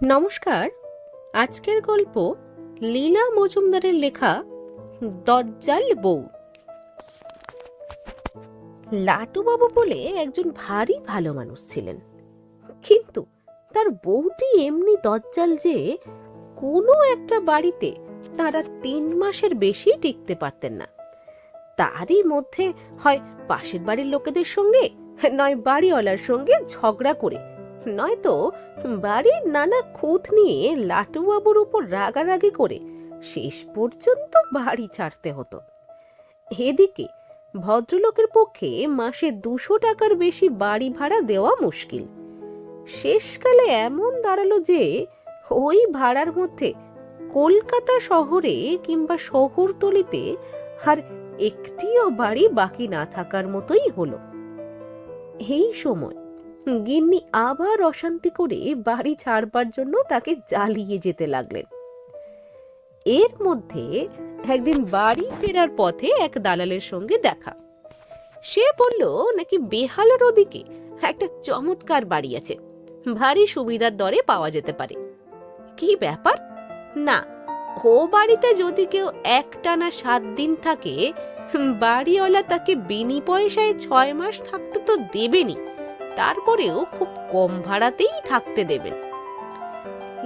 নমস্কার। আজকের গল্প লীলা মজুমদারের লেখা দজ্জাল বউ। লাটুবাবু বলে একজন ভারী ভালো মানুষ ছিলেন, কিন্তু তার বউটি এমনি দজ্জাল যে কোনো একটা বাড়িতে তারা 3 মাসের বেশি টিকতে পারতেন না। তারই মধ্যে হয় পাশের বাড়ির লোকেদের সঙ্গে, নয় বাড়িওয়ালার সঙ্গে ঝগড়া করে, নয়তো বাড়ির নানা খুঁত নিয়ে লাটুবাবুর উপর রাগারাগি করে শেষ পর্যন্ত বাড়ি ছাড়তে হতো। এদিকে ভদ্রলোকের পক্ষে মাসে 200 টাকার বেশি বাড়ি ভাড়া দেওয়া মুশকিল। শেষকালে এমন দাঁড়ালো যে ওই ভাড়ার মধ্যে কলকাতা শহরে কিংবা শহরতলিতে আর একটিও বাড়ি বাকি না থাকার মতোই হলো। এই সময় গিন্নি আবার অশান্তি করে বাড়ি ছাড়বার জন্য তাকে জ্বালিয়ে যেতে লাগলেন। এর মধ্যে একদিন বাড়ি ফেরার পথে এক দালালের সঙ্গে দেখা। সে বলল নাকি বেহালার ওদিকে একটা চমৎকার বাড়ি আছে, ভারী সুবিধার দরে পাওয়া যেতে পারে। কি ব্যাপার? না, ও বাড়িতে যদি কেউ একটানা 7 দিন থাকে, বাড়িওয়ালা তাকে বিনি পয়সায় 6 মাস থাকতে তো দেবেনি, তারপরেও খুব কম ভাড়াতেই থাকতে দেবেন।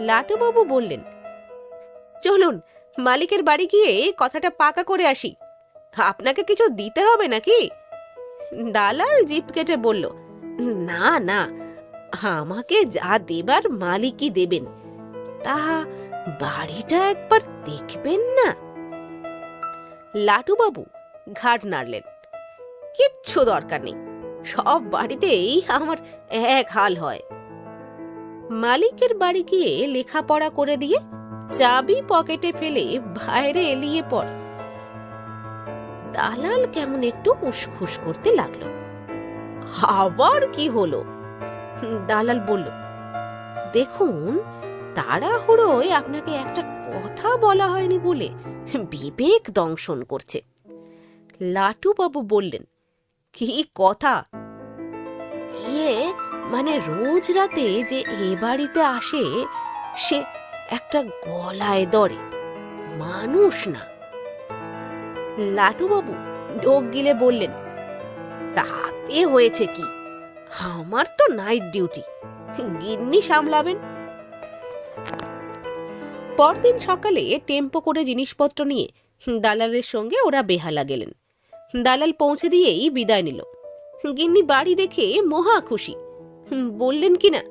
লাটুবাবু বললেন, চলুন মালিকের বাড়ি গিয়ে কথাটা পাকা করে আসি, আপনাকে কিছু দিতে হবে নাকি? দালাল জিভ কেটে বলল, না না, আমাকে যা দেবার মালিকই দেবেন, তা বাড়িটা একবার দেখবেন না? লাটুবাবু ঘাড় নাড়লেন, কিচ্ছু দরকার নেই, সব বাড়িতেই আমার এক হাল হয়। মালিকের বাড়ি গিয়ে লেখাপড়া করে দিয়ে চাবি পকেটে ফেলে বাইরে এলিয়ে পড়। দালাল কেমন একটু উসখুস করতে লাগলো। আবার কি হলো? দালাল বলল, দেখুন, তাড়াহুড়োয় আপনাকে একটা কথা বলা হয়নি বলে বিবেক দংশন করছে। লাটুবাবু বললেন, কি কথা? মানে রোজ রাতে যে এ বাড়িতে আসে সে একটা গলায় দড়ে মানুষ না। লাটুবাবু ঢোক গিলে বললেন, তাতে হয়েছে কি, আমার তো নাইট ডিউটি, গিন্নি সামলাবেন। পরদিন সকালে টেম্পো করে জিনিসপত্র নিয়ে দালালের সঙ্গে ওরা বেহালা গেলেন। দালাল পৌঁছে দিয়েই বিদায় নিল। গিন্নি বাড়ি দেখে মহা খুশি, বললেন কিনা,